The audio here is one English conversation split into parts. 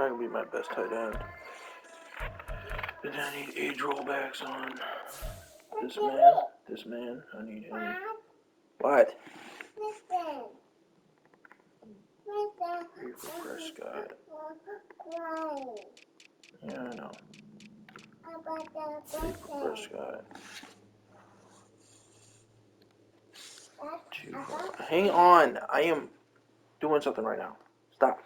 probably gonna be my best tight end. And then I need age rollbacks on this man. I need him. What? Here for Prescott. Yeah, I know. Here for Prescott. Hang on. I am doing something right now. Stop.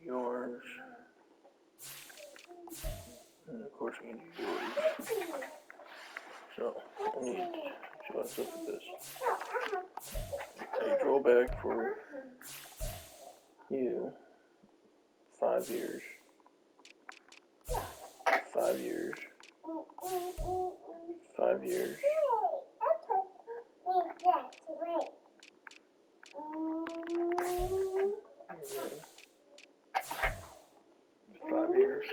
Yours. And of course we need yours. So I need so let's look at this. A drawback for you. 5 years. 5 years. 5 years. 5 years.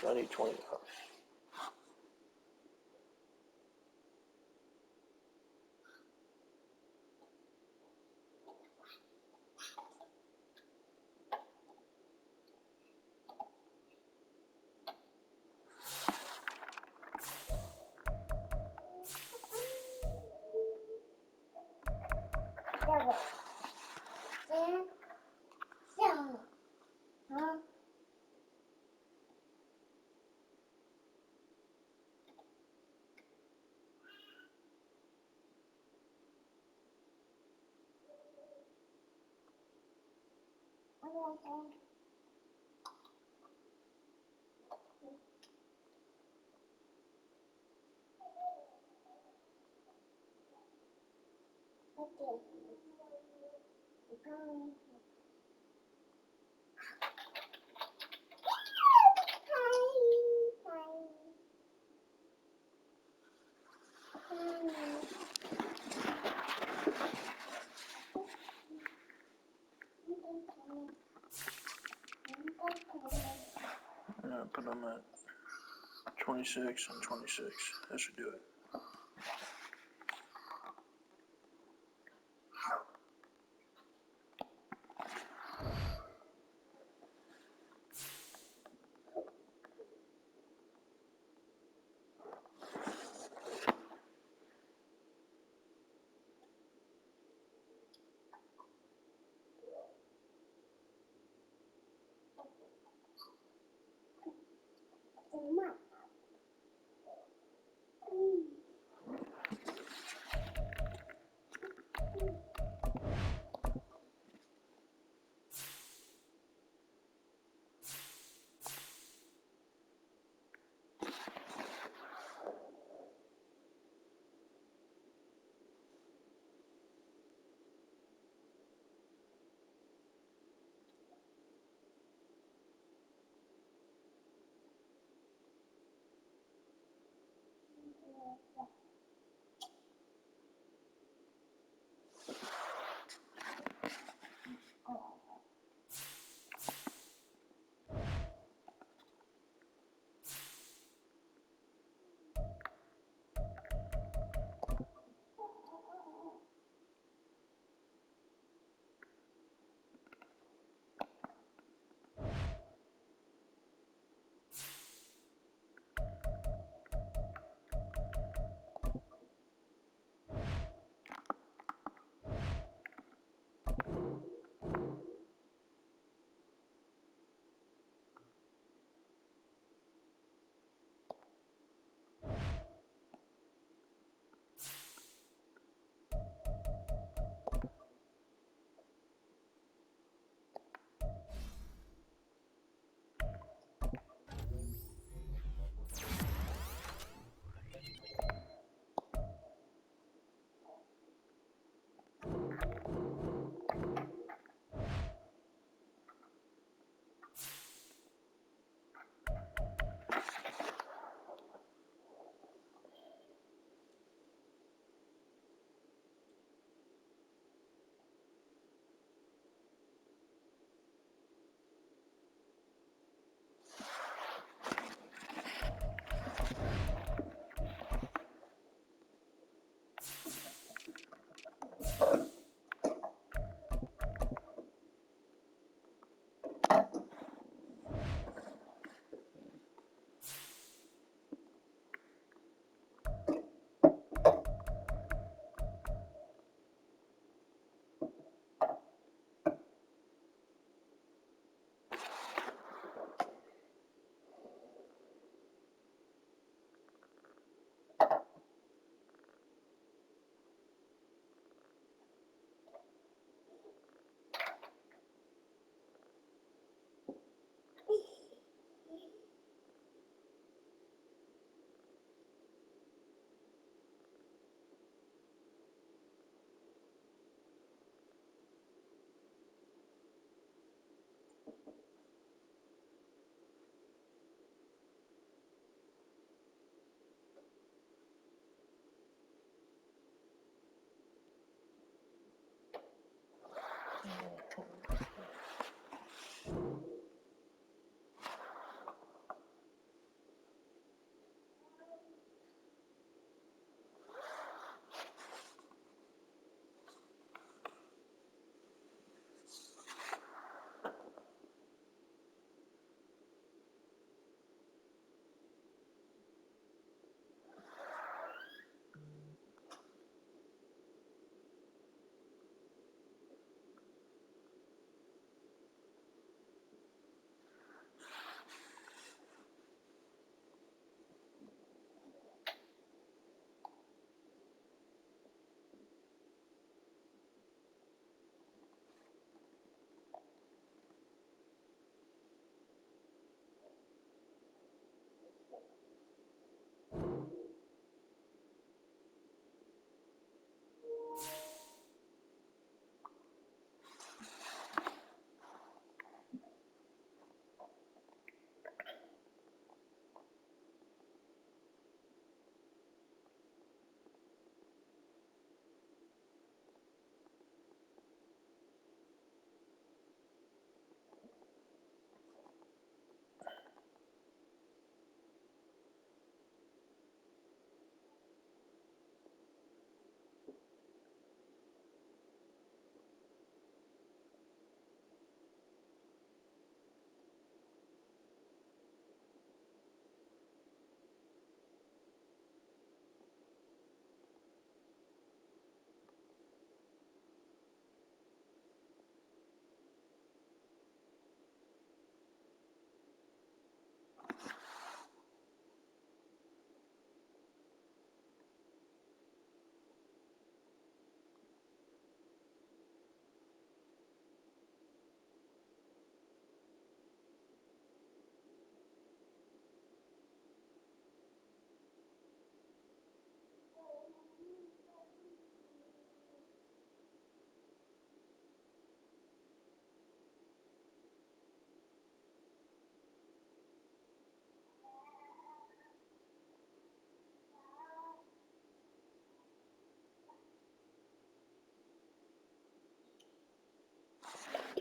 I need 20 bucks. Put them at 26 and 26. That should do it.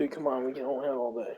Dude, come on, we can only have all day.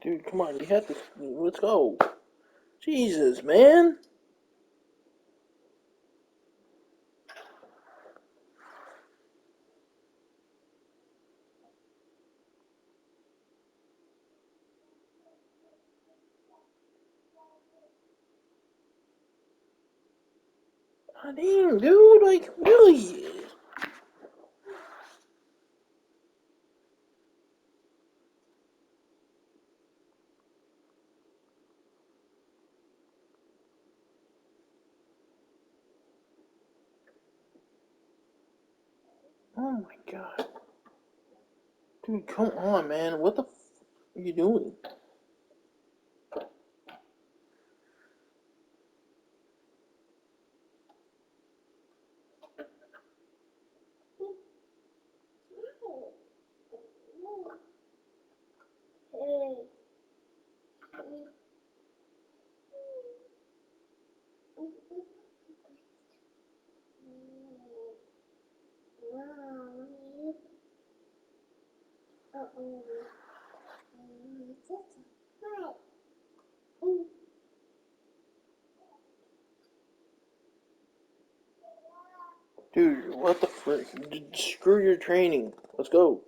Dude, come on, you have to. Let's go. Jesus, man. God damn, dude, like, really? Oh my god. Dude, come on, man. What the are you doing? Dude, what the frick? Screw your training. Let's go.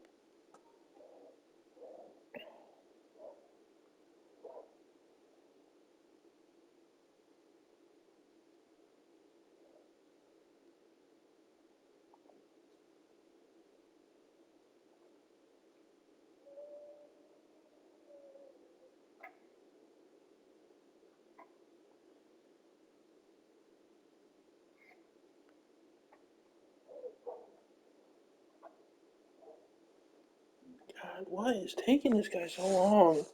God, why is taking this guy so long?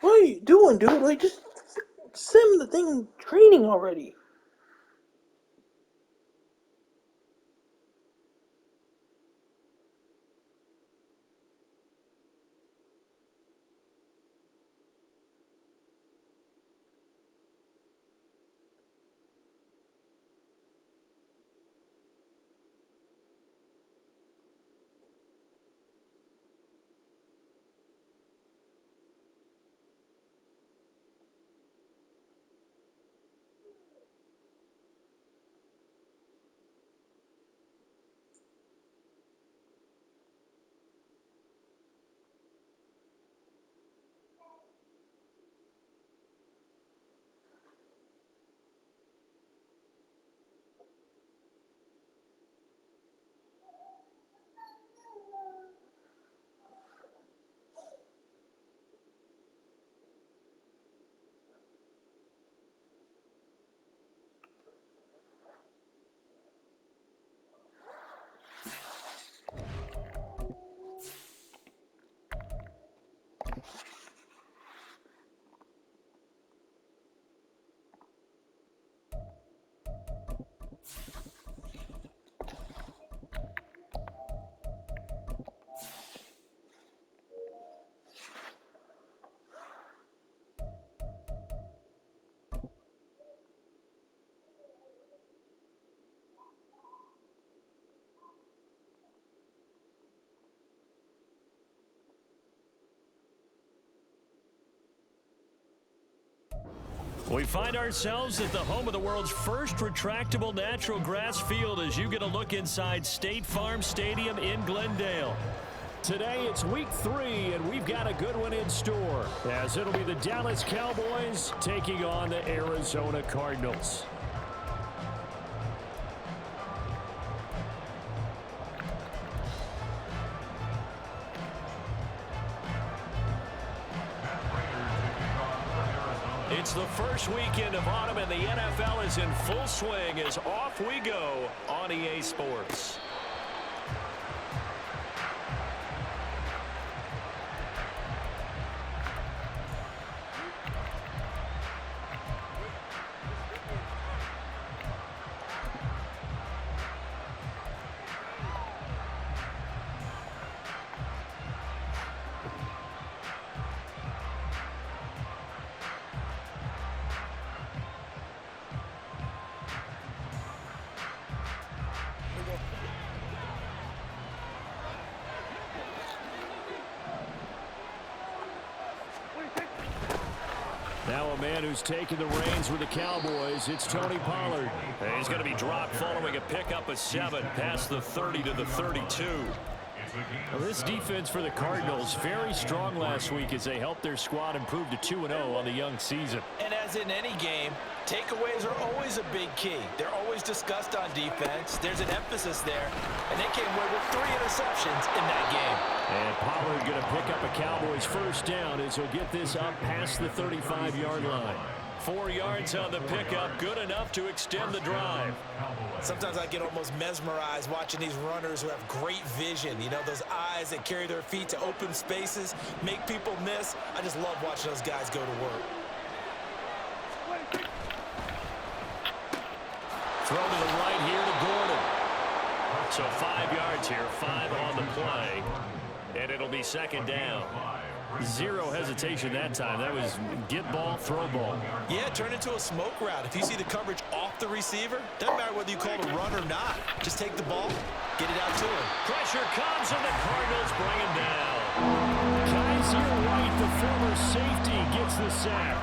What are you doing, dude? Like, just sim the thing training already. We find ourselves at the home of the world's first retractable natural grass field as you get a look inside State Farm Stadium in Glendale. Today it's week 3, and we've got a good one in store, as it'll be the Dallas Cowboys taking on the Arizona Cardinals. It's the first weekend of autumn, and the NFL is in full swing as off we go on EA Sports. Now a man who's taken the reins with the Cowboys, it's Tony Pollard. He's going to be dropped following a pickup of 7 past the 30 to the 32. Well, this defense for the Cardinals, very strong last week as they helped their squad improve to 2-0 on the young season. And as in any game, takeaways are always a big key. They're always discussed on defense. There's an emphasis there, and they came away with 3 interceptions in that game. And Pollard going to pick up a Cowboys first down as he'll get this up past the 35-yard line. 4 yards on the pickup, good enough to extend the drive. Sometimes I get almost mesmerized watching these runners who have great vision. You know, those eyes that carry their feet to open spaces, make people miss. I just love watching those guys go to work. Throw to the right here to Gordon. So 5 yards here, 5 on the play. And it'll be second down. 0 hesitation that time. That was get ball, throw ball. Yeah, turn into a smoke route. If you see the coverage off the receiver, doesn't matter whether you call it a run or not. Just take the ball, get it out to him. Pressure comes, and the Cardinals bring him down. Kaiser White, the former safety, gets the sack.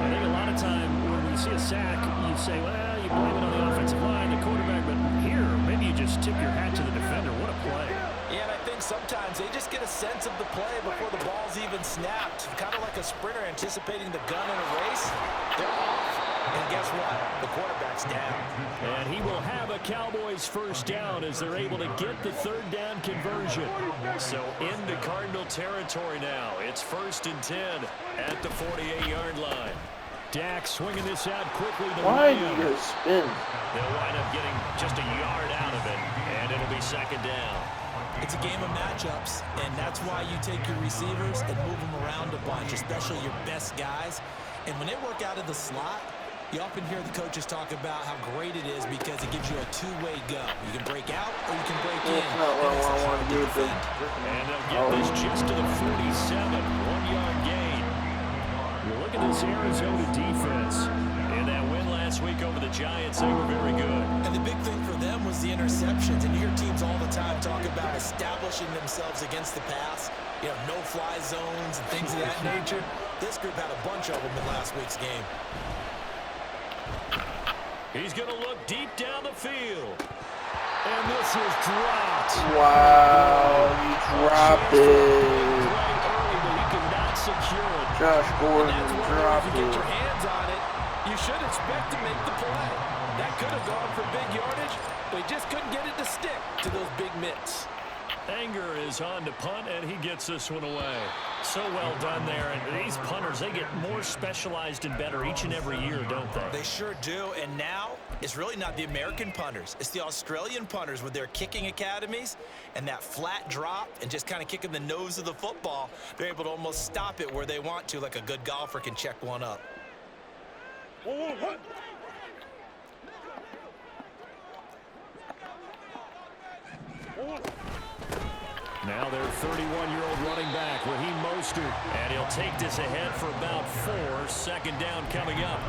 I think a lot of time when we see a sack, you say, well, you blame it on the offensive line, the quarterback, but here, maybe you just tip your hat to the defender. What a play. Yeah, and I think sometimes they just get a sense of the play before the ball's even snapped. Kind of like a sprinter anticipating the gun in a race. They're off. And guess what? The quarterback's down. And he will have a Cowboys first down as they're able to get the third down conversion. So into Cardinal territory now. It's 1st and 10 at the 48-yard line. Dak swinging this out quickly. Why did you spin? They'll wind up getting just a yard out of it, and it'll be second down. It's a game of matchups, and that's why you take your receivers and move them around a bunch, especially your best guys. And when they work out of the slot, you often hear the coaches talk about how great it is because it gives you a two-way go. You can break out or you can break in. That's not what I want to do. And they'll get this just to the 47, 1-yard gain. You look at this Arizona defense. In that win last week over the Giants, they were very good. And the big thing for them was the interceptions. And you hear teams all the time talk about establishing themselves against the pass. You know, no-fly zones and things of that nature. This group had a bunch of them in last week's game. He's going to look deep down the field. And this is dropped. Wow, you dropped it. Right early, but he could not secure it. Josh Gordon dropped If you get it. your hands on it, you should expect to make the play. That could have gone for big yardage, but he just couldn't get it to stick to those big mitts. Anger is on to punt, and he gets this one away. So well done there. And these punters, they get more specialized and better each and every year, don't they? They sure do. And now, it's really not the American punters. It's the Australian punters with their kicking academies and that flat drop and just kind of kicking the nose of the football. They're able to almost stop it where they want to, like a good golfer can check one up. Now their 31-year-old running back, Raheem Mostert. And he'll take this ahead for about 4. Second down coming up.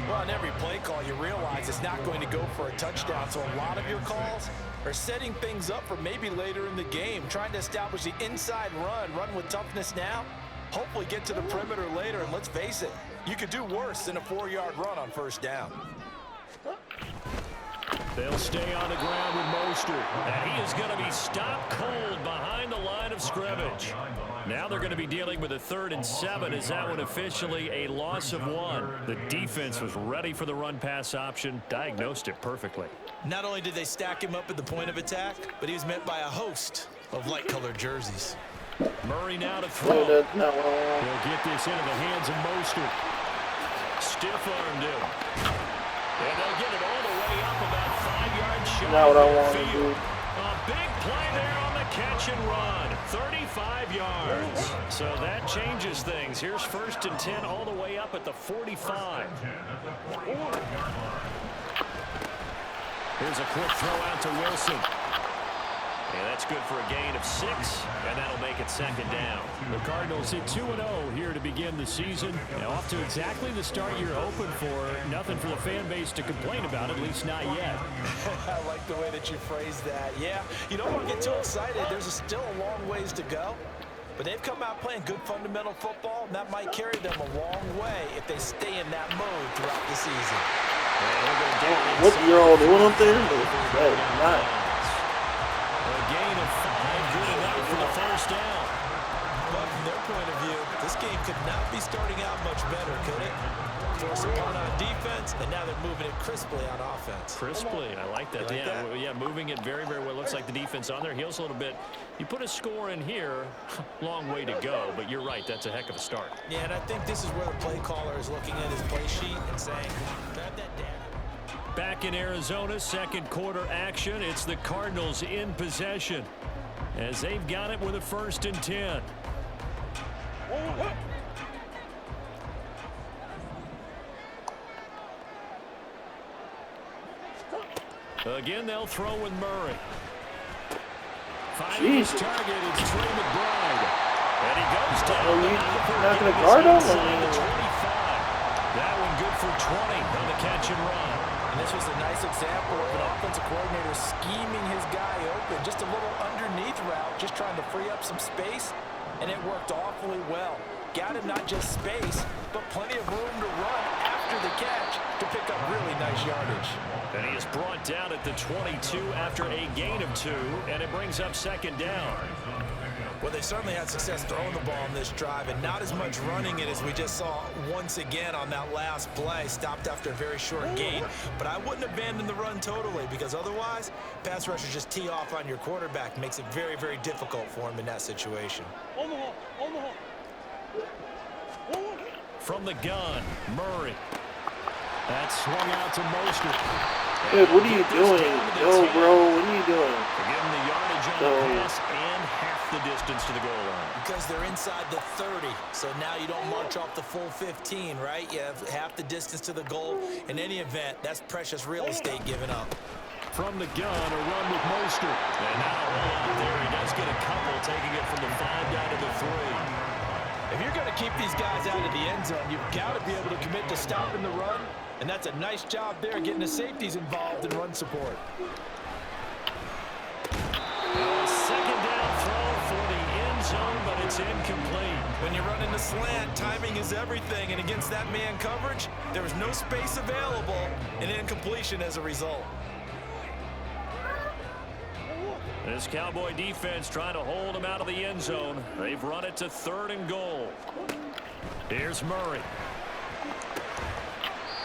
Well, on every play call, you realize it's not going to go for a touchdown. So a lot of your calls are setting things up for maybe later in the game, trying to establish the inside run with toughness now, hopefully get to the perimeter later. And let's face it, You could do worse than a 4-yard run on first down. They'll stay on the ground with Mostert, and he is going to be stopped cold behind the line of scrimmage. Now they're going to be dealing with a 3rd and 7 as that one officially a loss of 1. The defense was ready for the run-pass option, diagnosed it perfectly. Not only did they stack him up at the point of attack, but he was met by a host of light-colored jerseys. Murray now to throw. He'll get this into the hands of Mostert. Stiff-armed him. And they'll get it all the way up about 5 yards short. Not what I want to do. A big play there on the catch and run. 35 yards. So that changes things. Here's 1st and 10 all the way up at the 45. Here's a quick throw out to Wilson. And that's good for a gain of 6, and that'll make it 2nd down. The Cardinals hit 2-0 here to begin the season. Now off to exactly the start you're hoping for. Nothing for the fan base to complain about, at least not yet. I like the way that you phrased that. Yeah, you don't want to get too excited. There's still a long ways to go. But they've come out playing good fundamental football, and that might carry them a long way if they stay in that mode throughout the season. What y'all doing up there? That is not. A gain of 5, good enough for the 1st down. But from their point of view, this game could not be starting out much better, could it? Force a punt on defense, and now they're moving it crisply on offense. Crisply, I like that. Yeah, moving it very, very well. Looks like the defense on their heels a little bit. You put a score in here, long way to go, but you're right, that's a heck of a start. Yeah, and I think this is where the play caller is looking at his play sheet and saying, grab that down. Back in Arizona, 2nd quarter action. It's the Cardinals in possession as they've got it with a 1st and 10. Again, they'll throw with Murray. Finding his target, it's Trey McBride. And he goes down. Not going to guard him? That one good for 20 on the catch and run. And this was a nice example of an offensive coordinator scheming his guy open. Just a little underneath route, just trying to free up some space, and it worked awfully well. Got him not just space, but plenty of room to run after the catch to pick up really nice yardage. And he is brought down at the 22 after a gain of 2, and it brings up 2nd down. Well, they certainly had success throwing the ball on this drive, and not as much running it as we just saw once again on that last play. Stopped after a very short gain, but I wouldn't abandon the run totally, because otherwise, pass rushers just tee off on your quarterback. Makes it very, very difficult for him in that situation. From the gun, Murray. That swung out to Mostert. Dude, what are you doing? Yo, bro, what are you doing? Give him the yardage on the pass and half the distance to the goal line. Because they're inside the 30, so now you don't march off the full 15, right? You have half the distance to the goal. In any event, that's precious real estate given up. From the gun, a run with Mostert. And now there he does get a couple, taking it from the 5 down to the 3. If you're going to keep these guys out of the end zone, you've got to be able to commit to stopping the run, and that's a nice job there getting the safeties involved in run support. Second down throw for the end zone, but it's incomplete. When you're running the slant, timing is everything, and against that man coverage, there was no space available, and incompletion as a result. This Cowboy defense trying to hold him out of the end zone. They've run it to 3rd and goal. Here's Murray.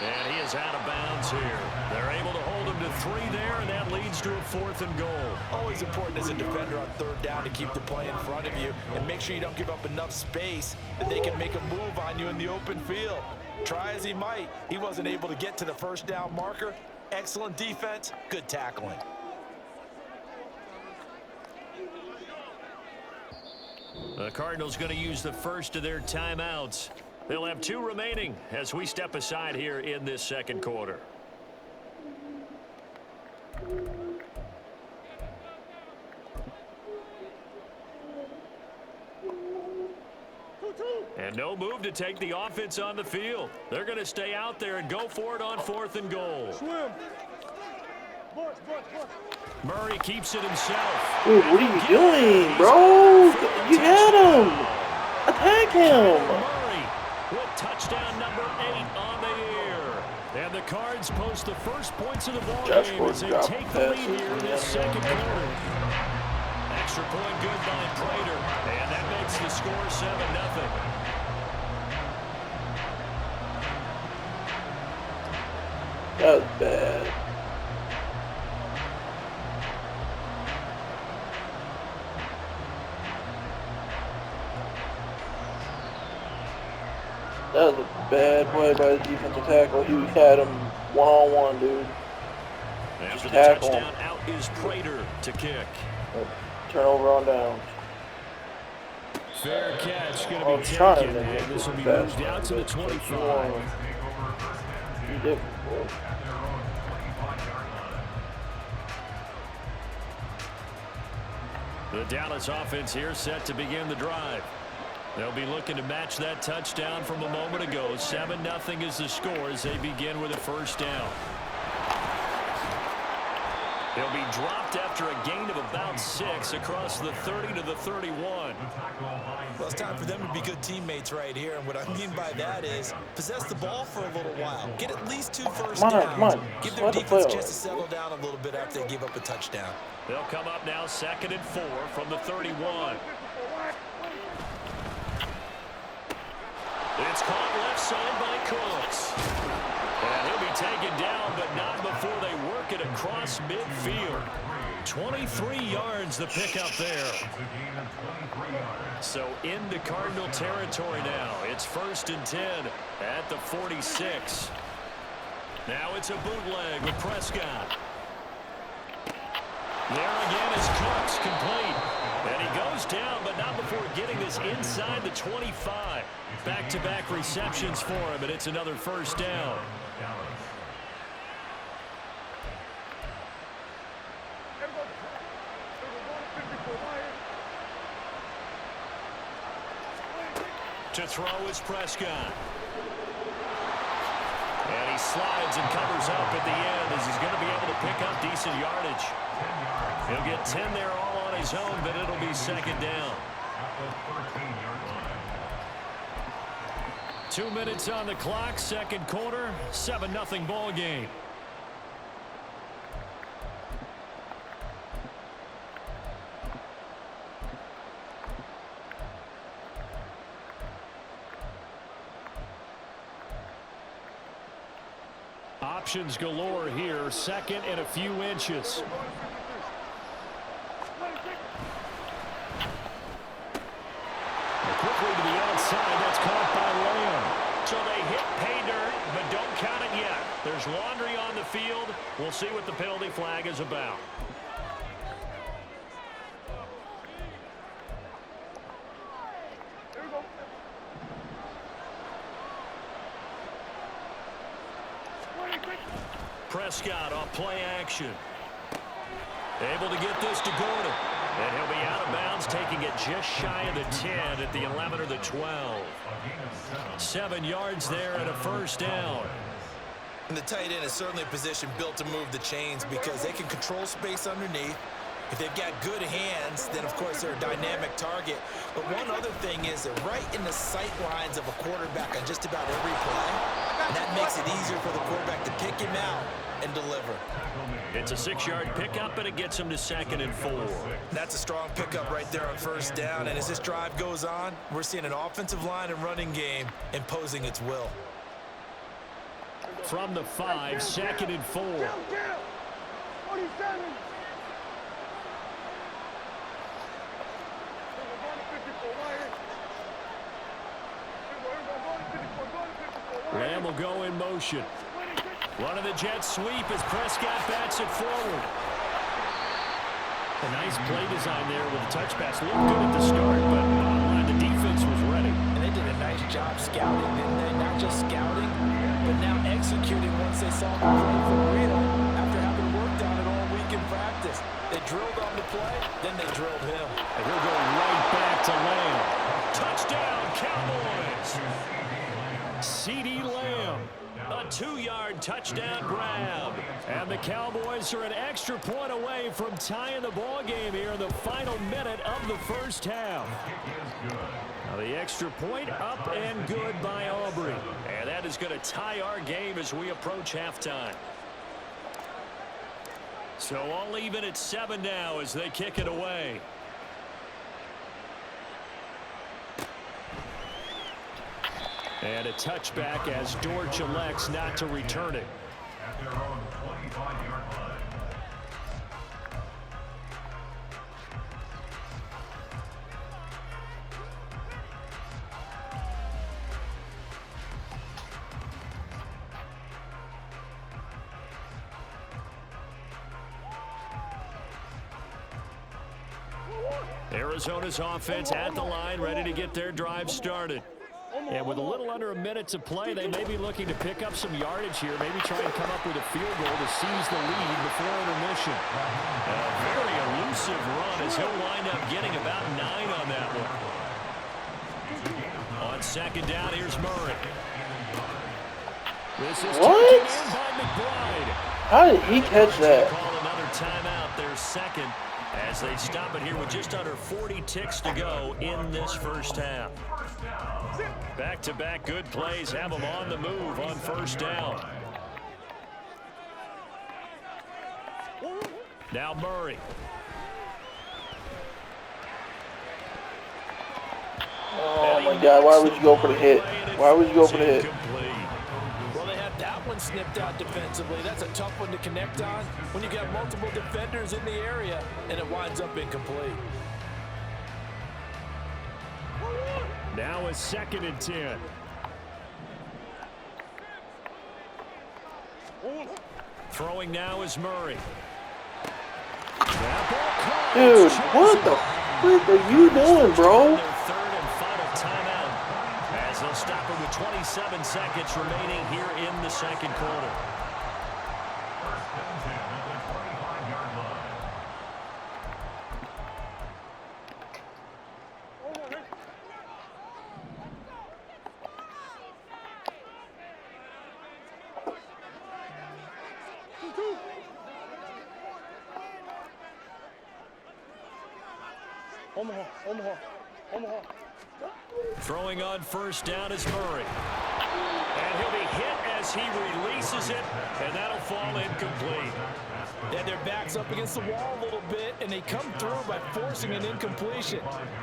And he is out of bounds here. They're able to hold him to 3 there, and that leads to a 4th and goal. Always important as a defender on 3rd down to keep the play in front of you and make sure you don't give up enough space that they can make a move on you in the open field. Try as he might, he wasn't able to get to the 1st down marker. Excellent defense, good tackling. The Cardinals going to use the first of their timeouts. They'll have 2 remaining as we step aside here in this 2nd quarter. And no move to take the offense on the field. They're going to stay out there and go for it on 4th and goal. Murray keeps it himself. Dude, what are you doing, bro? You had him. Attack him. Murray with touchdown number Cards post the first points of the ball Josh game Gordon as they dropped take the passes lead here in in this the second end zone. quarter. Extra point good by Prater, and that makes the score 7-0. That was bad. That was a bad play by the defensive tackle. He had him one-on-one, dude. After the tackle touchdown, out is Prater to kick. Turnover on downs. Fair catch going I to was be trying taken, to and make this will it be fast, moved out to the but 25. He did, boy. The Dallas offense here set to begin the drive. They'll be looking to match that touchdown from a moment ago. 7-0 is the score as they begin with a first down. He'll be dropped after a gain of about 6 across the 30 to the 31. Well, it's time for them to be good teammates right here. And what I mean by that is possess the ball for a little while. Get at least 2 first downs. Come on. Give their defense a chance to settle down a little bit after they give up a touchdown. They'll come up now 2nd and 4 from the 31. It's caught left side by Cooks. And he'll be taken down, but not before they work it across midfield. 23 yards the pickup there. So into Cardinal territory now. It's 1st and 10 at the 46. Now it's a bootleg with Prescott. There again is Cooks, complete. And he goes down, but not before getting this inside the 25. Back-to-back receptions for him, and it's another first down. To throw is Prescott. And he slides and covers up at the end as he's going to be able to pick up decent yardage. He'll get 10 there all on his own, but it'll be 2nd down. 2 minutes on the clock, 2nd quarter, 7-0 ball game. Options galore here, 2nd and a few inches. Quickly to the outside, that's caught by Lamb. So they hit pay dirt, but don't count it yet. There's laundry on the field. We'll see what the penalty flag is about. Prescott off play action. Able to get this to Gordon. And he'll be out of bounds, taking it just shy of the 10 at the 11 or the 12. 7 yards there and a first down. And the tight end is certainly a position built to move the chains because they can control space underneath. If they've got good hands, then, of course, they're a dynamic target. But one other thing is that right in the sight lines of a quarterback on just about every play, and that makes it easier for the quarterback to pick him out and deliver. It's a 6-yard pickup, and it gets him to 2nd and 4. That's a strong pickup right there on first down. And as this drive goes on, we're seeing an offensive line and running game imposing its will. From the 5, 2nd and 4. Lamb will go in motion. One of the Jets sweep as Prescott bats it forward. A nice play design there with a touch pass. Looked good at the start, but bottom line, the defense was ready. And they did a nice job scouting, didn't they? Not just scouting, but now executing once they saw the play for real after having worked on it all week in practice. They drilled on the play, then they drilled him. And he'll go right back to Lamb. Touchdown, Cowboys! CeeDee Lamb. A 2-yard touchdown grab. And the Cowboys are an extra point away from tying the ball game here in the final minute of the first half. Now the extra point up and good by Aubrey. And that is going to tie our game as we approach halftime. So all even at 7 now as they kick it away. And a touchback as Dortch elects not to return it. At their own 25-yard line. Arizona's offense at the line, ready to get their drive started. And with a little under a minute to play, they may be looking to pick up some yardage here, maybe try and come up with a field goal to seize the lead before intermission. A very elusive run as he'll wind up getting about 9 on that one. On second down, here's Murray. This is taken in by McBride. How did he catch that? Call another timeout, their second, as they stop it here with just under 40 ticks to go in this first half. Back-to-back good plays have them on the move on first down. Now Murray. Oh my God, why would you go for the hit? Why would you go for the hit? Well, they have that one snipped out defensively. That's a tough one to connect on when you got multiple defenders in the area and it winds up incomplete. Now a 2nd and 10. Throwing now is Murray. Dude, what the frick are you doing, bro? Their third and final timeout as they'll stop it with 27 seconds remaining here in the second quarter. Omaha. Throwing on first down is Murray. And he'll be hit as he releases it, and that'll fall incomplete. Yeah, their back's up against the wall a little bit, and they come through by forcing an incompletion.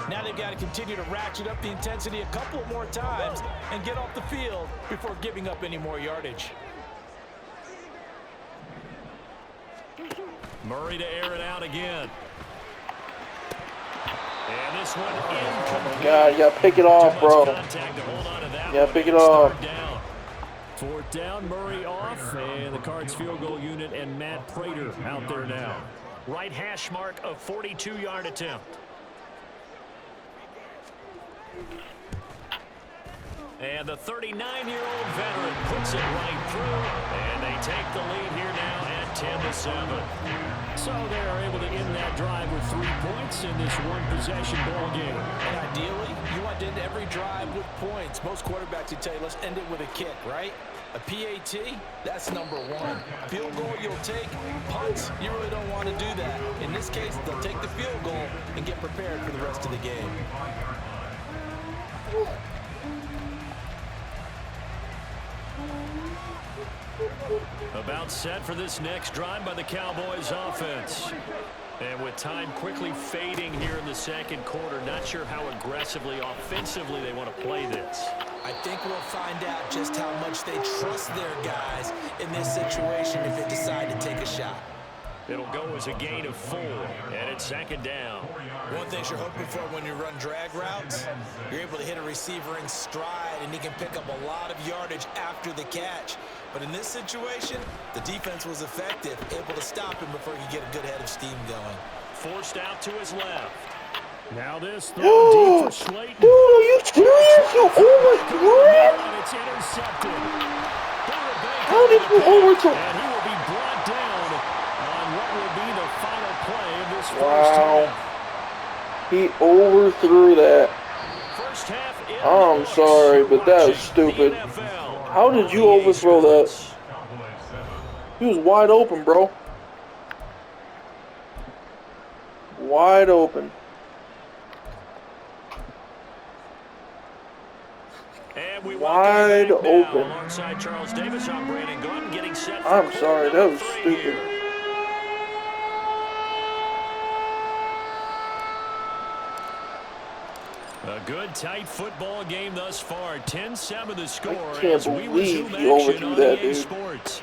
Now they've got to continue to ratchet up the intensity a couple more times and get off the field before giving up any more yardage. Murray to air it out again. And this one incomplete. Oh my God, you gotta pick it off, bro. You gotta pick it off. Fourth down, Murray off, and the Cards field goal unit and Matt Prater out there now. Right hash mark of 42-yard attempt. And the 39-year-old veteran puts it right through, and they take the lead here now at 10-7. So they are able to end that drive with 3 points in this one-possession ball game. And ideally, you want to end every drive with points. Most quarterbacks would tell you, let's end it with a kick, right? A PAT, that's number 1. Field goal you'll take. Punts, you really don't want to do that. In this case, they'll take the field goal and get prepared for the rest of the game. About set for this next drive by the Cowboys offense. And with time quickly fading here in the second quarter, not sure how aggressively, offensively they want to play this. I think we'll find out just how much they trust their guys in this situation if they decide to take a shot. It'll go as a gain of 4, and it's second down. One thing you're hoping for when you run drag routes, you're able to hit a receiver in stride, and he can pick up a lot of yardage after the catch. But in this situation, the defense was effective, able to stop him before he could get a good head of steam going. Forced out to his left. Now this throw deep for Slayton. Dude, are you serious? You overthrew it? And it's intercepted. How did you overthrow? And he will be brought down on what will be the final play of this first half. He overthrew that. First half I'm sorry, but that was stupid. How did you overthrow that? He was wide open, bro. Wide open. And we Wide open. Alongside Charles Davis, I'm Brandon Gordon getting set for I'm sorry, that was 3 stupid. here. A good tight football game thus far. 10-7 the score. I can't believe you overthrew that, dude. Sports.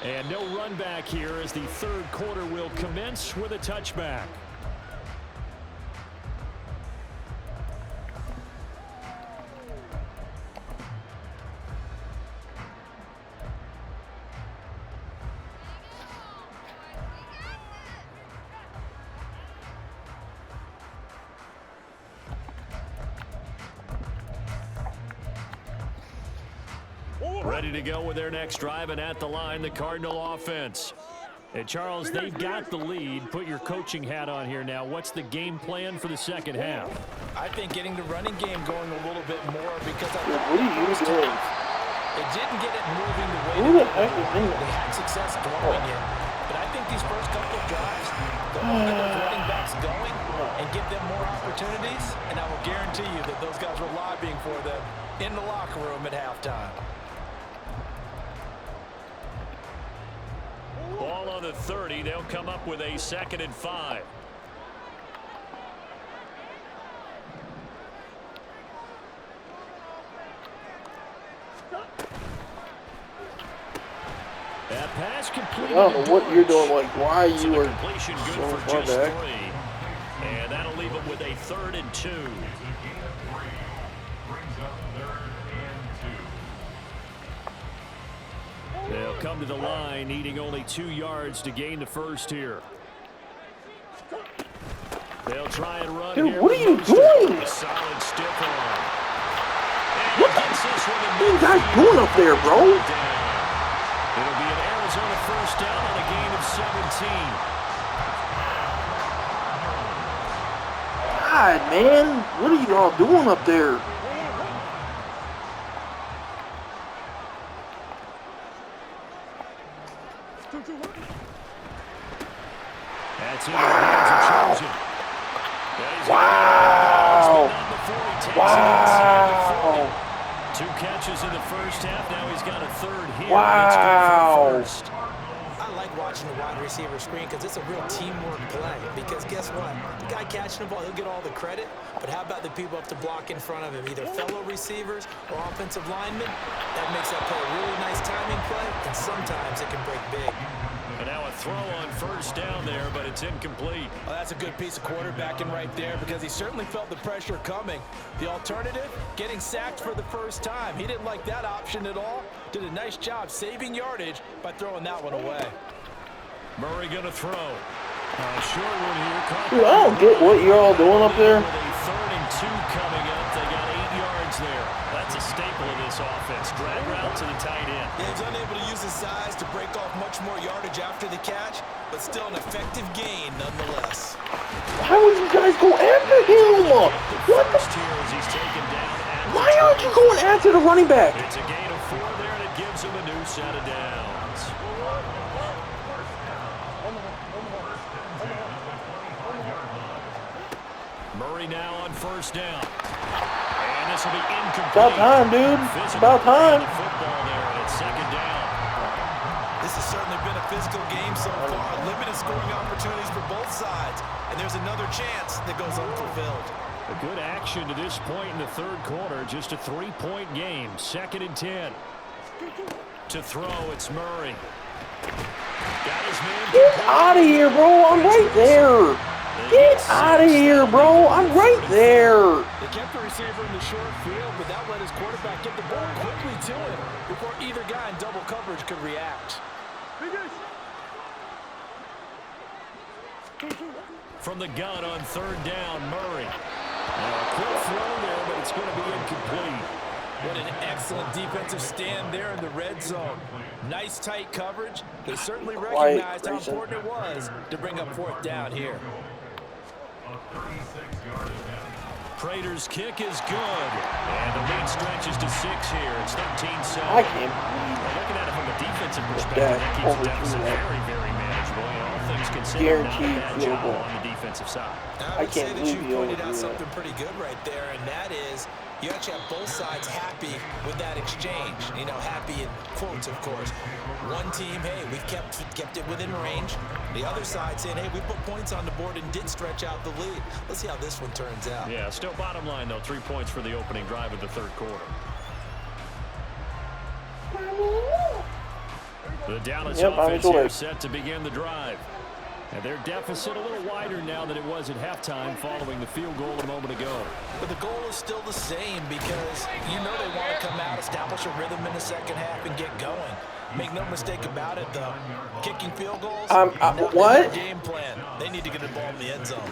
And no run back here as the third quarter will commence with a touchback. Ready to go with their next drive, and at the line, the Cardinal offense. And Charles, they've got the lead. Put your coaching hat on here now. What's the game plan for the second half? I think getting the running game going a little bit more because Dude, what are you doing? it didn't get it moving the way Who the heck is in they there? had success throwing it. But I think these first couple of drives, they'll get those running backs going and give them more opportunities. And I will guarantee you that those guys were lobbying for them in the locker room at halftime. Ball on the 30. They'll come up with a 2nd and 5. That pass completed. I don't know what you're doing. Like, why So you the are completion good so for far just back. 3. And that'll leave them with a 3rd and 2. They'll come to the line, needing only 2 yards to gain the first here. They'll try and run. Dude, here what with are you Mostert. doing? A solid stiff arm. What are you guys doing up there, bro? It'll be an Arizona first down on a gain of 17. God, man. What are you all doing up there? That's in the hands of Chosen. Wow. Wow. 2 catches in the first half. Now he's got a 3rd here. Wow. Let's go for 1st. I like watching the wide receiver screen because it's a real teamwork play. Because guess what? The guy catching the ball, he'll get all the credit. But how about the people up to block in front of him, either fellow receivers or offensive linemen? That makes that play a really nice timing play, and sometimes it can break big. And now a throw on first down there, but it's incomplete. Well, that's a good piece of quarterbacking right there because he certainly felt the pressure coming. The alternative, getting sacked for the first time. He didn't like that option at all. Did a nice job saving yardage by throwing that one away. Murray going to throw. Short one here. Dude, I don't get what you're all doing up there. With a 3rd and 2 coming up. They got 8 yards there. That's a staple of this offense. Drag route to the tight end. Yeah, he's unable to use his size to break off much more yardage after the catch, but still an effective gain nonetheless. Why would you guys go after him? What the? First here as he's taken down at the Why aren't you going after the running back? It's a gain of 4 there, and it gives him a new set of downs. Murray now on first down. And this will be incomplete. About time, dude. It's about time. The football there, and it's 2nd down. This has certainly been a physical game so far. Limited scoring opportunities for both sides, and there's another chance that goes unfulfilled. A good action to this point in the 3rd quarter. Just a 3-point game. 2nd and 10. To throw, it's Murray. Got his man. Get out of here, bro. I'm right there. Get out of here, bro. I'm right there. They kept the receiver in the short field, but that let his quarterback get the ball quickly to him before either guy in double coverage could react. From the gun on 3rd down, Murray. Now a quick throw there, but it's going to be incomplete. What an excellent defensive stand there in the red zone. Nice tight coverage. They certainly recognized how important it was to bring up 4th down here. Prater's kick is good. And the lead stretches to 6 here. It's 13-7. I can't Looking at it from a defensive perspective, that keeps the deficit very, very manageable. All things considered, not a bad job on the defensive side. I would say that you pointed out something pretty good right there, and that is you actually have both sides happy with that exchange. You know, happy in quotes, of course. One team, hey, we kept it within range. The other side saying, hey, we put points on the board and did stretch out the lead. Let's see how this one turns out. Yeah, still bottom line, though, 3 points for the opening drive of the third quarter. The Dallas offense here set to begin the drive. And their deficit a little wider now than it was at halftime following the field goal a moment ago. But the goal is still the same because you know they want to come out, establish a rhythm in the second half, and get going. Make no mistake about it, though. Kicking field goals, what? Game plan. They need to get the ball in the end zone.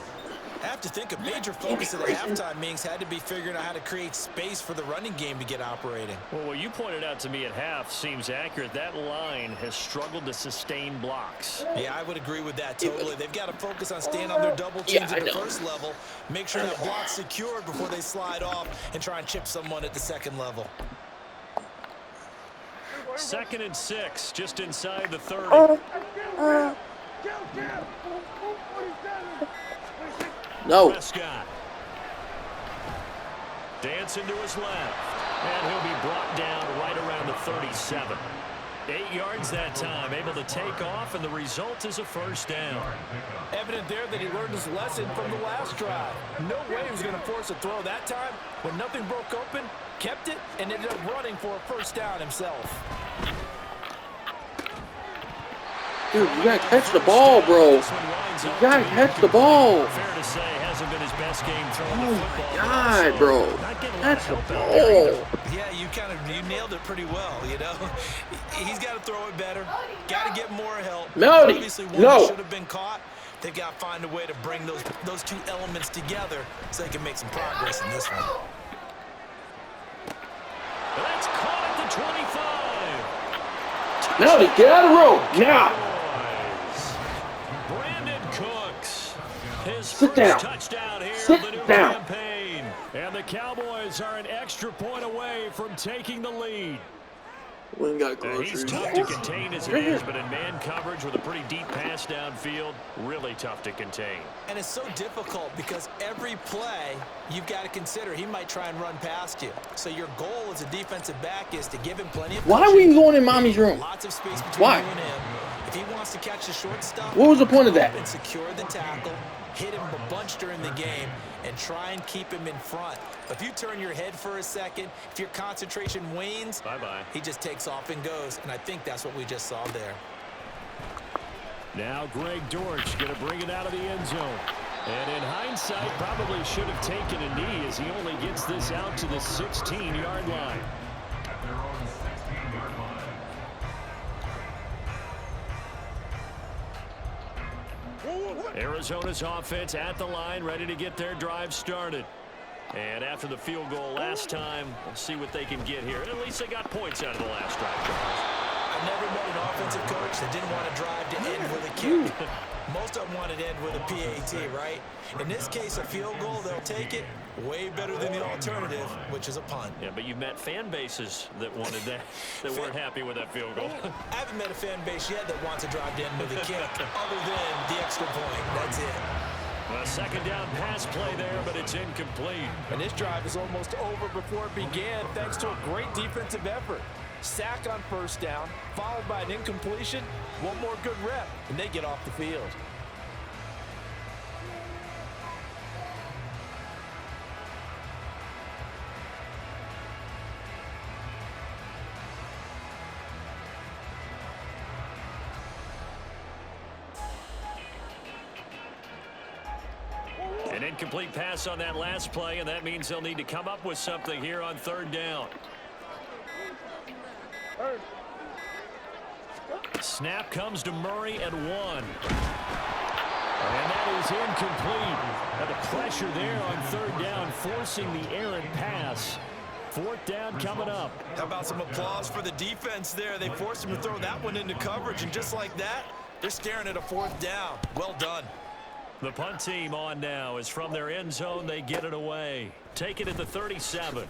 I have to think a major focus of the halftime meetings had to be figuring out how to create space for the running game to get operating. Well, what you pointed out to me at half seems accurate. That line has struggled to sustain blocks. Yeah, I would agree with that totally. They've got to focus on staying on their double teams at the first level, make sure that block's secured before they slide off and try and chip someone at the second level. 2nd and 6, just inside the 30. No. Prescott. Dancing to his left. And he'll be brought down right around the 37. 8 yards that time, able to take off, and the result is a first down. Evident there that he learned his lesson from the last drive. No way he was going to force a throw that time. When nothing broke open, kept it, and ended up running for a first down himself. Dude, you gotta catch the ball, bro. You gotta catch the ball. Fair to say, hasn't been his best game throwing Oh the football. my God, bro. Catch the ball. Yeah, you nailed it pretty well, you know. He's got to throw it better. Got to get more help. Melody, Obviously, one no. should have been caught. They've got to find a way to bring those two elements together so they can make some progress in this one. That's caught at the 25. Melody, get out of the road now. Brandon Cooks, his Sit first down. touchdown here Sit of the new down. campaign. And the Cowboys are an extra point away from taking the lead. We got He's groceries. tough to contain as it is, but in man coverage with a pretty deep pass downfield, really tough to contain. And it's so difficult because every play you've got to consider he might try and run past you. So your goal as a defensive back is to give him plenty of Why are we going in mommy's room? lots of space between Why? you and him. If he wants to catch the short stuff, What was the point of that? and secure the tackle, hit him a bunch during the game, and try and keep him in front. If you turn your head for a second, if your concentration wanes, Bye-bye. he just takes off and goes, and I think that's what we just saw there. Now Greg Dortch going to bring it out of the end zone. And in hindsight, probably should have taken a knee as he only gets this out to the 16-yard line. At their own 16-yard line. Arizona's offense at the line, ready to get their drive started. And after the field goal last time, we'll see what they can get here. And at least they got points out of the last drive, Charles. I've never met an offensive coach that didn't want to drive to end with a kick. Most of them wanted to end with a PAT, right? In this case, a field goal, they'll take it. Way better than the alternative, which is a punt. Yeah, but you've met fan bases that wanted that, that weren't happy with that field goal. I haven't met a fan base yet that wants to drive to end with a kick, other than the extra point. That's it. A second down pass play there, but it's incomplete. And this drive is almost over before it began, thanks to a great defensive effort. Sack on first down, followed by an incompletion. One more good rep, and they get off the field. An incomplete pass on that last play, and that means they'll need to come up with something here on third down. Snap comes to Murray at 1. And that is incomplete. Now the pressure there on third down, forcing the errant pass. Fourth down coming up. How about some applause for the defense there? They forced him to throw that one into coverage, and just like that, they're staring at a fourth down. Well done. The punt team on now is from their end zone. They get it away. Take it at the 37.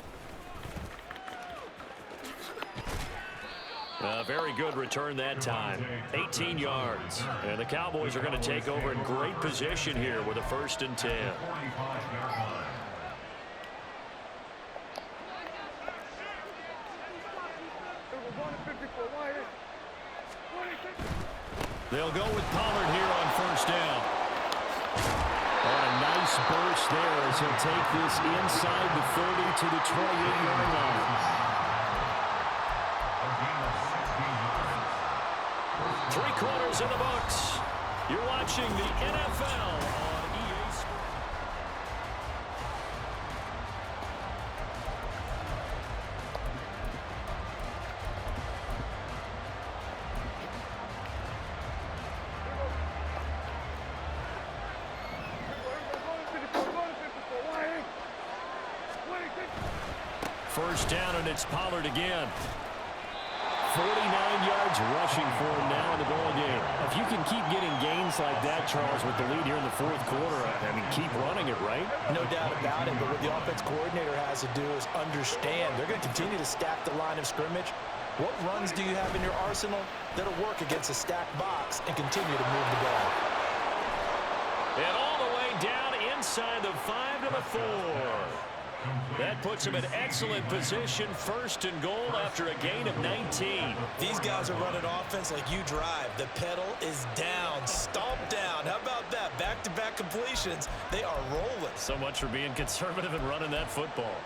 A very good return that time. 18 yards. And the Cowboys are going to take over in great position here with a 1st and 10. They'll go with Pollard here on 1st down. On a nice burst there as he'll take this inside the 30 to the 28-yard line. 3 quarters in the books. You're watching the NFL on EA Sports. First down, and it's Pollard again. 49 yards rushing for him now in the ball game. If you can keep getting gains like that, Charles, with the lead here in the 4th quarter, I mean, keep running it, right? No doubt about it, but what the offense coordinator has to do is understand they're going to continue to stack the line of scrimmage. What runs do you have in your arsenal that'll work against a stacked box and continue to move the ball? And all the way down inside the 5 to the 4. That puts him in excellent position, 1st and goal after a gain of 19. These guys are running offense like you drive. The pedal is down, stomp down. How about that? Back-to-back completions. They are rolling. So much for being conservative and running that football.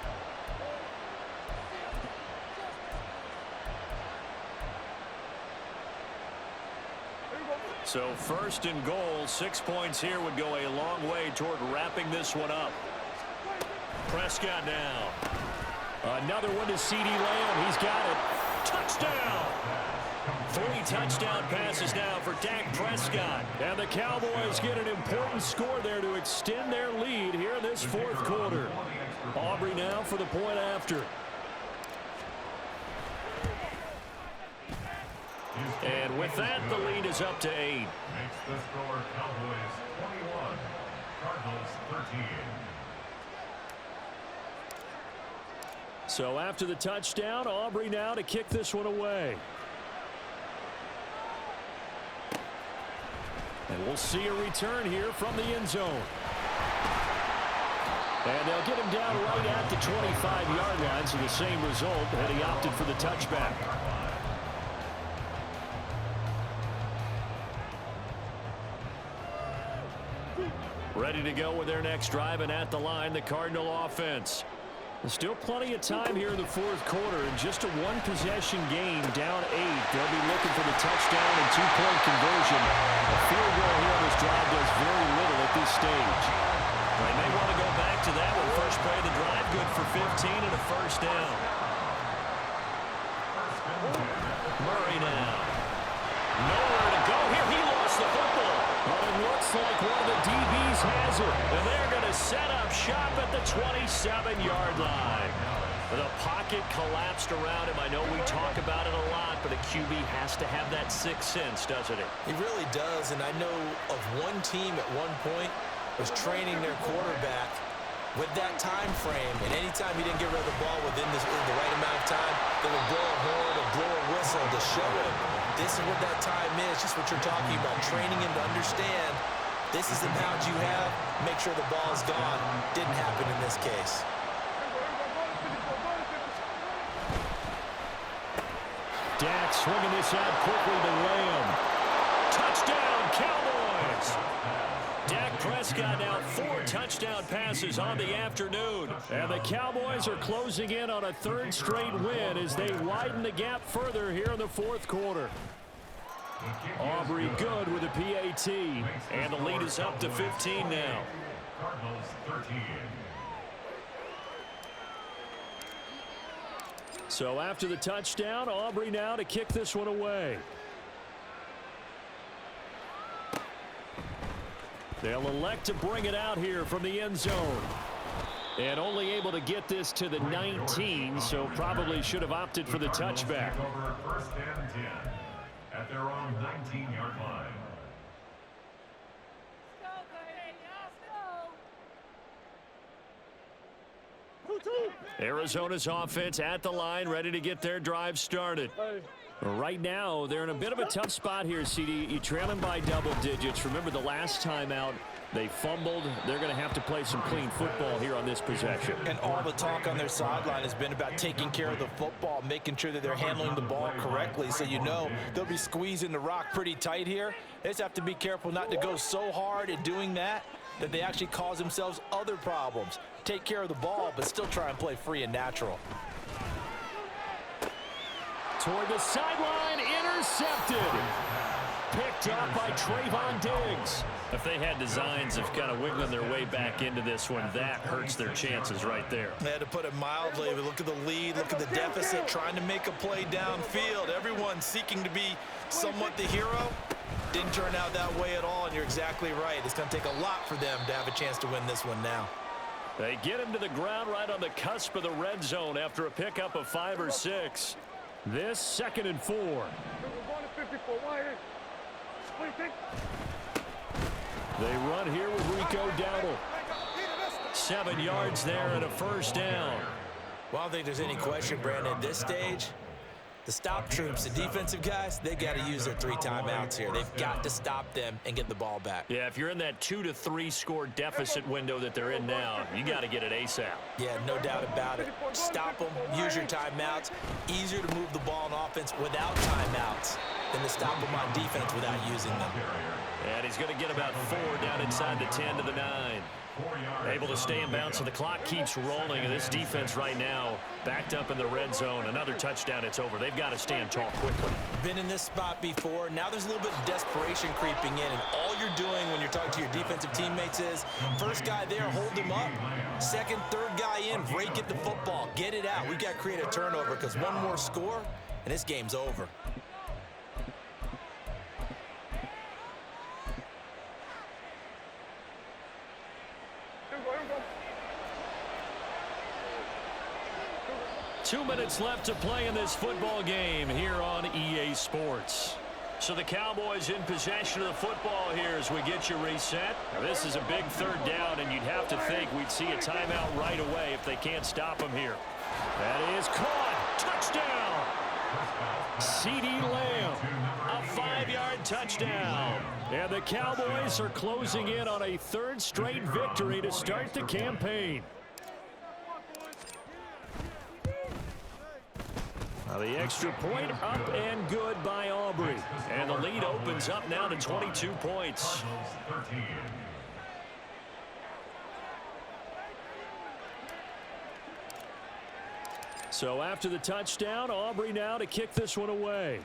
So 1st and goal, 6 points here would go a long way toward wrapping this one up. Prescott now. Another one to CeeDee Lamb. He's got it. Touchdown. 3 touchdown passes now for Dak Prescott. And the Cowboys get an important score there to extend their lead here in this 4th quarter. Aubrey now for the point after. And with that, the lead is up to 8. Makes the score Cowboys 21, Cardinals 13. So after the touchdown, Aubrey now to kick this one away. And we'll see a return here from the end zone. And they'll get him down right at the 25-yard line, so the same result, and he opted for the touchback. Ready to go with their next drive, and at the line, the Cardinal offense. Still plenty of time here in the 4th quarter, and just a 1-possession game, down 8. They'll be looking for the touchdown and 2-point conversion. A field goal here on this drive does very little at this stage. They may want to go back to that one. First play of the drive, good for 15 and a 1st down. Murray now. Nowhere to go here. He lost the football. But it looks like one of the DBs has it. And they're going to set up shop at the 27-yard line. The pocket collapsed around him. I know we talk about it a lot, but a QB has to have that 6th sense, doesn't it? He really does, and I know of one team at one point was training their quarterback with that time frame, and anytime he didn't get rid of the ball within the right amount of time, they would blow a horn or blow a whistle to show him this is what that time is, just what you're talking about, training him to understand this is the pound you have, make sure the ball is gone. Didn't happen in this case. Dak swinging this out quickly to Lamb. Touchdown, Cowboys! Dak Prescott now 4 touchdown passes on the afternoon. And the Cowboys are closing in on a 3rd straight win as they widen the gap further here in the 4th quarter. Aubrey good with a PAT. And the lead is up to 15 now. Cardinals 13. So after the touchdown, Aubrey now to kick this one away. They'll elect to bring it out here from the end zone. And only able to get this to the 19, so probably should have opted for the touchback. Over 1st and 10 at their own 19-yard line. Arizona's offense at the line, ready to get their drive started. Right now, they're in a bit of a tough spot here, CD. You trail them by double digits. Remember the last time out, they fumbled. They're going to have to play some clean football here on this possession. And all the talk on their sideline has been about taking care of the football, making sure that they're handling the ball correctly. So you know they'll be squeezing the rock pretty tight here. They just have to be careful not to go so hard in doing that they actually cause themselves other problems. Take care of the ball, but still try and play free and natural. Toward the sideline, intercepted. Picked up by Trayvon Diggs. If they had designs of kind of wiggling their way back into this one, that hurts their chances right there. They had to put it mildly. Look at the lead, look at the deficit, trying to make a play downfield. Everyone seeking to be somewhat the hero. Didn't turn out that way at all, and you're exactly right. It's going to take a lot for them to have a chance to win this one now. They get him to the ground right on the cusp of the red zone after a pickup of 5 or 6. This 2nd and 4. They run here with Rico Dowdle. 7 yards there and a first down. Well, I don't think there's any question, Brandon, at this stage, the stop troops, the defensive guys, they got to use their 3 timeouts here. They've got to stop them and get the ball back. Yeah, if you're in that 2 to 3 score deficit window that they're in now, you got to get it ASAP. Yeah, no doubt about it. Stop them, use your timeouts. Easier to move the ball on offense without timeouts than to stop them on defense without using them. And he's going to get about 4 down inside the 10 to the 9. Able to stay in bounds, so the clock keeps rolling. And this defense right now backed up in the red zone. Another touchdown, it's over. They've got to stand tall quickly. Been in this spot before. Now there's a little bit of desperation creeping in. And all you're doing when you're talking to your defensive teammates is, first guy there, hold him up. Second, third guy in, break at the football. Get it out. We've got to create a turnover because one more score, and this game's over. Two minutes left to play in this football game here on EA Sports. So the Cowboys in possession of the football here as we get you reset. Now this is a big 3rd down, and you'd have to think we'd see a timeout right away if they can't stop them here. That is caught. Touchdown. CeeDee Lamb. A 5-yard touchdown. And the Cowboys are closing in on a 3rd straight victory to start the campaign. Now the extra point up and good by Aubrey. And the lead opens up now to 22 points. So after the touchdown, Aubrey now to kick this one away.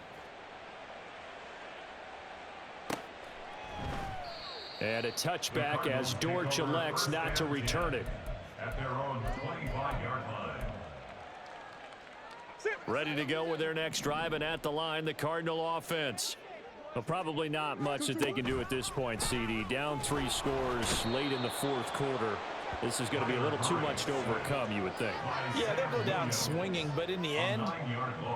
And a touchback as Dortch elects not to return it. At their own 25-yard line. Ready to go with their next drive, and at the line, the Cardinal offense. Well, probably not much that they can do at this point, CD. Down 3 scores late in the 4th quarter. This is going to be a little too much to overcome, you would think. Yeah, they'll go down swinging, but in the end,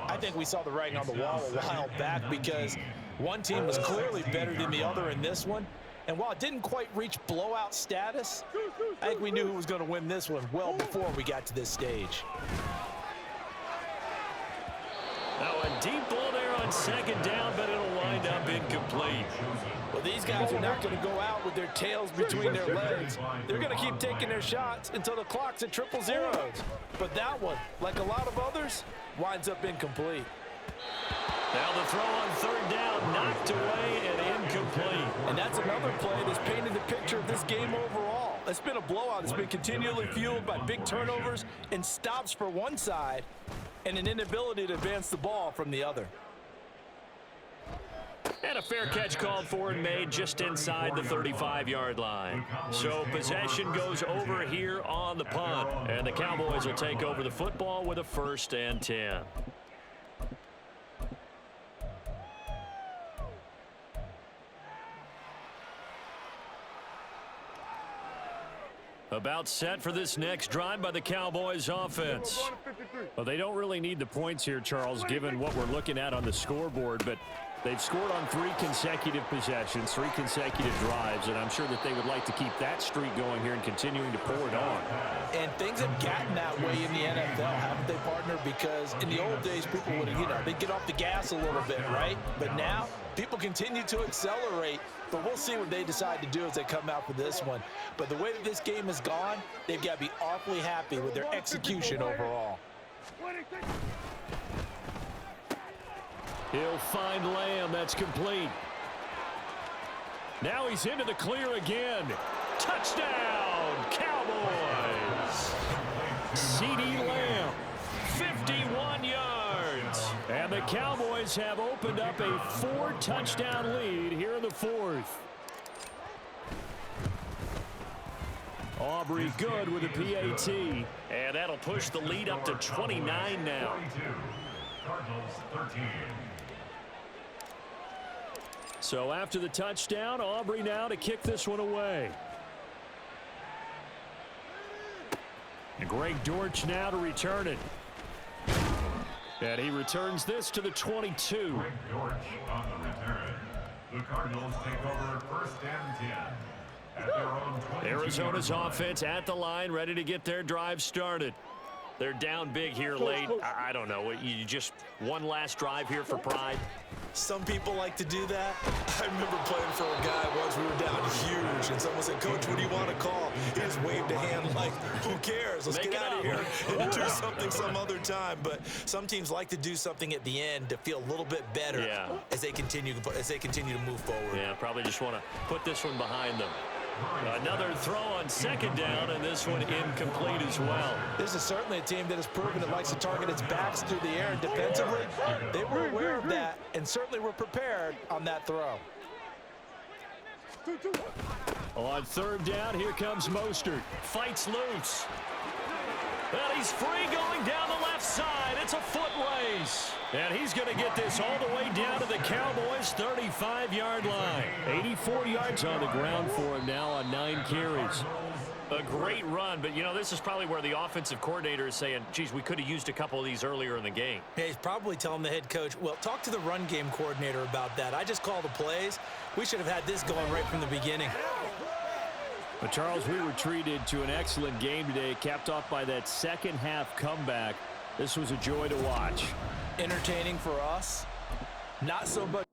I think we saw the writing on the wall a while back because one team was clearly better than the other in this one. And while it didn't quite reach blowout status, I think we knew who was going to win this one well before we got to this stage. Now a deep ball there on 2nd down, but it'll wind up incomplete. Well, these guys are not going to go out with their tails between their legs. They're going to keep taking their shots until the clock's at 000. But that one, like a lot of others, winds up incomplete. Now the throw on 3rd down, knocked away and incomplete. And that's another play that's painted the picture of this game overall. It's been a blowout. It's been continually fueled by big turnovers and stops for one side and an inability to advance the ball from the other. And a fair catch called for and made just inside the 35-yard line. So possession goes over here on the punt. And the Cowboys will take over the football with a 1st and 10. About set for this next drive by the Cowboys offense. Well, they don't really need the points here, Charles, given what we're looking at on the scoreboard, but They've scored on 3 consecutive possessions, 3 consecutive drives, and I'm sure that they would like to keep that streak going here and continuing to pour it on. And things have gotten that way in the NFL, haven't they, partner? Because in the old days, people would, they'd get off the gas a little bit, right? But now, people continue to accelerate. But we'll see what they decide to do as they come out for this one. But the way that this game has gone, they've got to be awfully happy with their execution overall. He'll find Lamb. That's complete. Now he's into the clear again. Touchdown, Cowboys. C.D. Lamb, 51 yards. And the Cowboys have opened up a 4-touchdown lead here in the 4th. Aubrey good with a PAT. And that'll push the lead up to 29 now. Cardinals 13. So after the touchdown, Aubrey now to kick this one away. And Greg Dortch now to return it. And he returns this to the 22. Greg Dortch on the return. The Cardinals take over 1st and 10 at their own 22-yard Arizona's line. offense at the line, ready to get their drive started. They're down big here late. I don't know. You just one last drive here for pride. Some people like to do that. I remember playing for a guy once. We were down huge, and someone said, "Coach, what do you want to call?" He just waved a hand like, "Who cares? Let's get out of here and do something some other time." But some teams like to do something at the end to feel a little bit better as they continue to move forward. Yeah, probably just want to put this one behind them. Another throw on 2nd down, and this one incomplete as well. This is certainly a team that has proven it likes to target its backs through the air, and defensively, they were aware of that and certainly were prepared on that throw. On 3rd down, here comes Mostert. Fights loose. Well, he's free going down the left side. It's a foot race. And he's going to get this all the way down to the Cowboys' 35-yard line. 84 yards on the ground for him now on 9 carries. A great run, but, this is probably where the offensive coordinator is saying, geez, we could have used a couple of these earlier in the game. Yeah, he's probably telling the head coach, well, talk to the run game coordinator about that. I just call the plays. We should have had this going right from the beginning. But, Charles, we were treated to an excellent game today, capped off by that second-half comeback. This was a joy to watch. Entertaining for us, not so much.